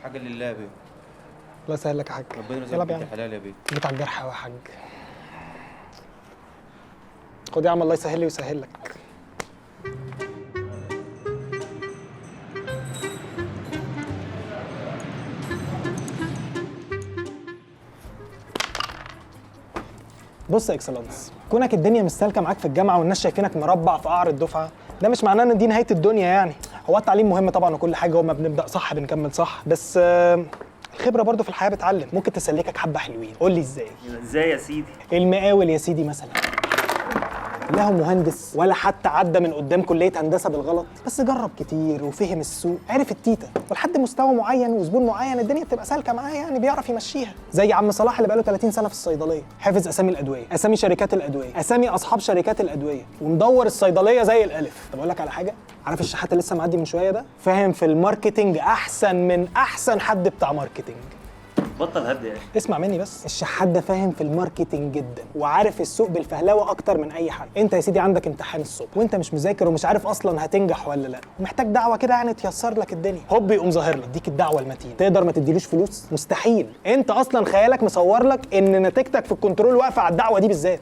حاجه لله يا بيه. الله يسهل لك يا حاج. ربنا يلا يرزقك بينا. بنت حلال يا بيه. جيت على الجرح قوي يا حاج. خد يا عم، الله يسهل لي ويسهل لك. بص يا اكسلانس، كونك الدنيا مش سالكه معاك في الجامعه والناس شايفينك مربع في قعر الدفعه، ده مش معناه ان دي نهايه الدنيا يعني. هو التعليم مهم طبعا وكل حاجه، وما بنبدا صح بنكمل صح، بس الخبره برضو في الحياه بتعلم، ممكن تسلكك حبه حلوين. قول لي ازاي؟ ازاي يا سيدي؟ المقاول يا سيدي مثلا، لا هو مهندس ولا حتى عدى من قدام كليه هندسه بالغلط، بس جرب كتير وفهم السوق، عرف التيتا، ولحد مستوى معين وزبون معين الدنيا بتبقى سالكه معاه يعني، بيعرف يمشيها. زي عم صلاح اللي بقاله 30 سنه في الصيدليه، حافظ اسامي الادويه، اسامي شركات الادويه، اسامي اصحاب شركات الادويه، ومدور الصيدليه زي الالف. طب اقول لك على حاجه، عارف الشحات اللي لسه معدي من شويه ده؟ فاهم في الماركتنج احسن من احسن حد بتاع ماركتنج. بطل هبد يا اخي. اسمع مني بس، الشحات ده فاهم في الماركتنج جدا وعارف السوق بالفهلوه اكتر من اي حد. انت يا سيدي عندك امتحان الصبح وانت مش مذاكر ومش عارف اصلا هتنجح ولا لا، ومحتاج دعوه كده يعني تيسر لك الدنيا، هوب يقوم ظاهر لك يديك الدعوه المتين. تقدر ما تديلوش فلوس؟ مستحيل. انت اصلا خيالك مصور لك ان نتيجتك في الكنترول واقفه على الدعوه دي بالذات.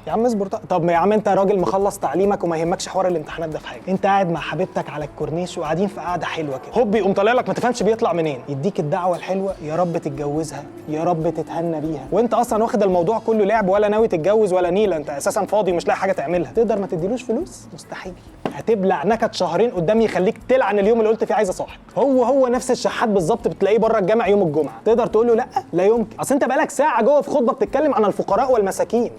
يا عم اصبر. طب ما يا عم انت راجل مخلص تعليمك وما يهمكش حوار الامتحانات ده في حاجه، انت قاعد مع حبيبتك على الكورنيش وقاعدين في قعده حلوه كده، هوب يقوم طالع لك ما تفهمش بيطلع منين، يديك الدعوه الحلوه، يا رب تتجوزها، يا رب تتهنى بيها، وانت اصلا واخد الموضوع كله لعب، ولا ناوي تتجوز ولا نيله، انت اساسا فاضي ومش لاقي حاجه تعملها. تقدر ما تديلوش فلوس؟ مستحيل. هتبلع نكد شهرين قدام يخليك تلعن اليوم اللي قلت فيه عايز اصاحب. هو نفس الشحات بالظبط بتلاقيه بره الجامع يوم الجمعه، تقدر تقول له لا؟ لا يمكن. اصل انت بقالك ساعه جوه في خطبه بتتكلم عن الفقراء والمساكين.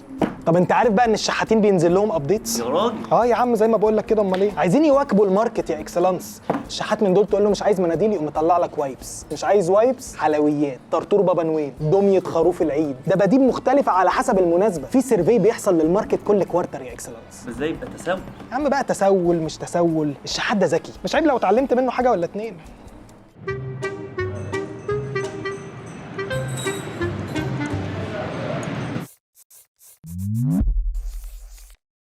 طب انت عارف بقى ان الشحاتين بينزل لهم ابديتس؟ يا راجل يا عم زي ما بقول لك كده، امال ايه؟ عايزين يواكبوا الماركت يا اكسلانس. الشحات من دول تقول له مش عايز مناديل يقوم مطلع لك وايبس، مش عايز وايبس حلويات، طرطور بابا نويل، دميه خروف العيد، دباديب مختلفه على حسب المناسبه. في سيرفي بيحصل للماركت كل كوارتر يا اكسلانس. ازاي يبقى تسول؟ يا عم بقى تسول مش تسول، الشحات ده ذكي، مش عيب لو اتعلمت منه حاجه ولا اتنين.